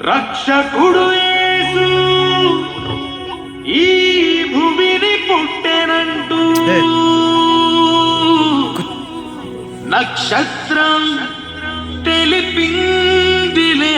రక్షకుడు యేసు ఈ భూమిని పుట్టెనంటూ నక్షత్రం తెలిపిందిలే.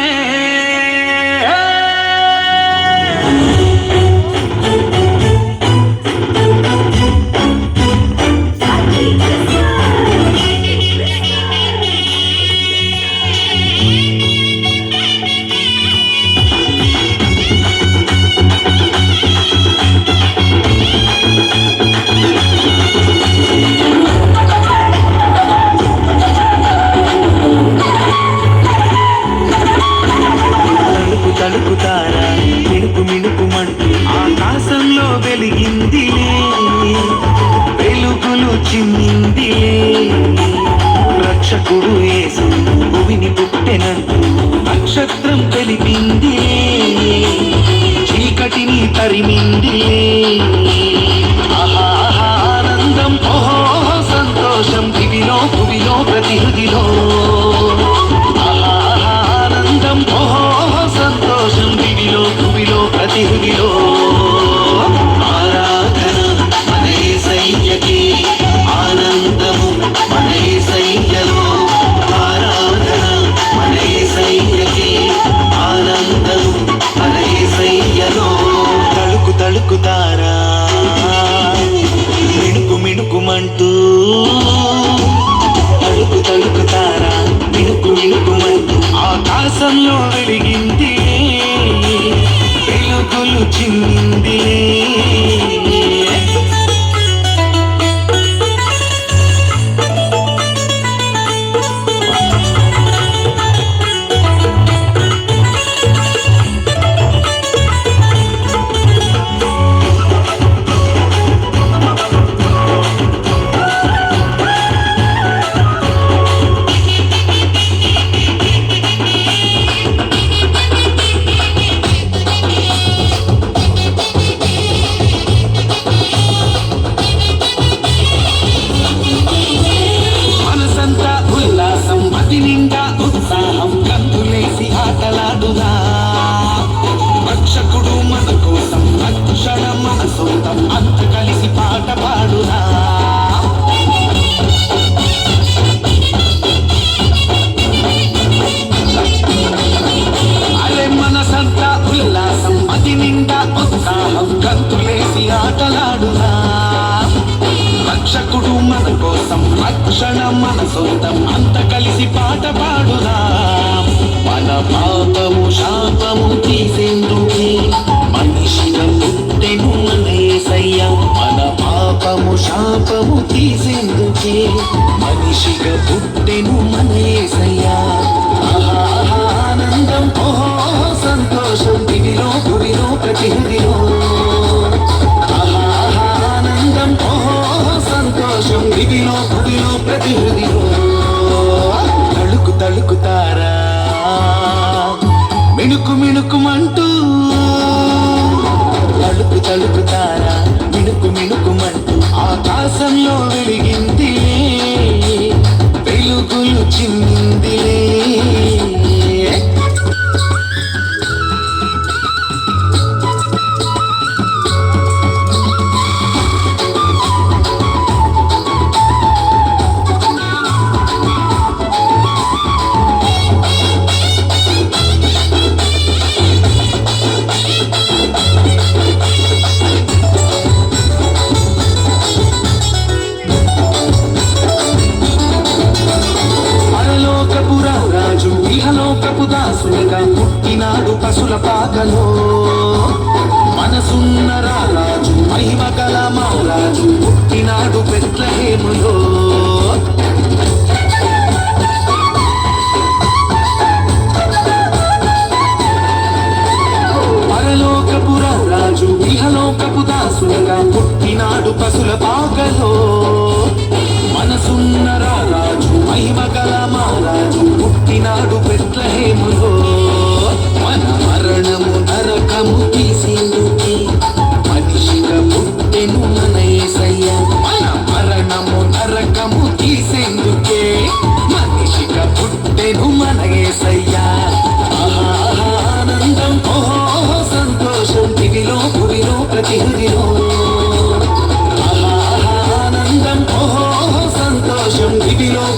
తలుకుతారా మిణుకు మిణుకుమంటూ ఆకాశంలో వెలిగిందిలే, వెలుగులు చిమ్మిందిలే. రక్షకుడు యేసు భూమిని పుట్టెనంటూ నక్షత్రం తెలిపిందిలే, చీకటిని తరిమిందిలే. ఆనందం ఓహో సంతోషం దివిలో భువిలో ప్రతి హృదిలో. ఆనందం ఓహో సంతోషం దివిలో భువిలో ప్రతి హృదిలో. ఆరాధన మన యేసయ్యకే, ఆనందము మన యేసయ్యలో. ఆరాధన మన యేసయ్యకే, ఆనందము మన యేసయ్యలో. తళుకు తళుకుతారా మిణుకు మిణుకుమంటూ, తళుకు తళుకుతారా మిణుకు మిణుకుమంటూ ఆకాశంలో వెలిగింది, వెలుగులు చిమ్మింది. నిండా ఉత్సాహం కంతులేసి ఆటలాడుదా. రక్షకుడు మన కోసం రక్షణ మన సొంతం అంత కలిసి పాట పాడుదా. అరే మనసంతా ఉల్లాసం అది నిండా ఉత్సాహం కంతులేసి ఆటలాడుదా. రక్షకుడు మన కోసం రక్షణ మన సొంతం అంత కలిసి పాట పాడుదాం. మన పాపము శాపము తీసేందుకే మనిషిగా పుట్టెను మన యేసయ్య. మన పాపము శాపము తీసేందుకే మనిషిగా పుట్టెను మన యేసయ్య. ఆనందం ఓహో సంతోషం దివిలో భువిలో ప్రతి హృదిలో. ఆనందం ఓహో సంతోషం దివిలో భువిలో ప్రతి హృదిలో. తళుకు తళుకుతారా మిణుకు మిణుకుమంటూ, తళుకు తళుకుతారా మిణుకు మిణుకుమంటూ ఆకాశంలో వెలిగింది, వెలుగులు చిమ్మిందిలే. ఇహలోకపు దాసునిగా పుట్టినాడు పశుల పాకలో. మనసున్న రారాజు మహిమ గల మహారాజు పుట్టినాడు బెత్లెహేములో. పరలోకపు రారాజు ఇహలోకపు దాసునిగా పుట్టినాడు పశుల పాకలో. మనసున్న రారాజు మహిమ గల మహారాజు పుట్టినాడు బెత్లెహేములో. మన మరణము నరకము తీసేందుకే మనిషిగా పుట్టెను మన యేసయ్య. మన మరణము నరకము తీసేందుకే మనిషిగా పుట్టెను మన యేసయ్య. ఆనందం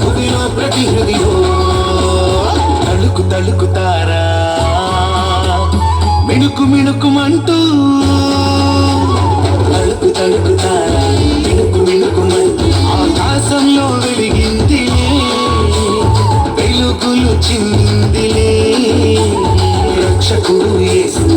భూమిలో ప్రతి హృదిలో తళుకు తళుకుతారా మిణుకు మిణుకుమంటూ తళుకు తళుకుతారా మిణుకు మిణుకుమంటూ ఆకాశంలో వెలిగిందిలే వెలుగులు చిందిలే రక్షకుడు యేసు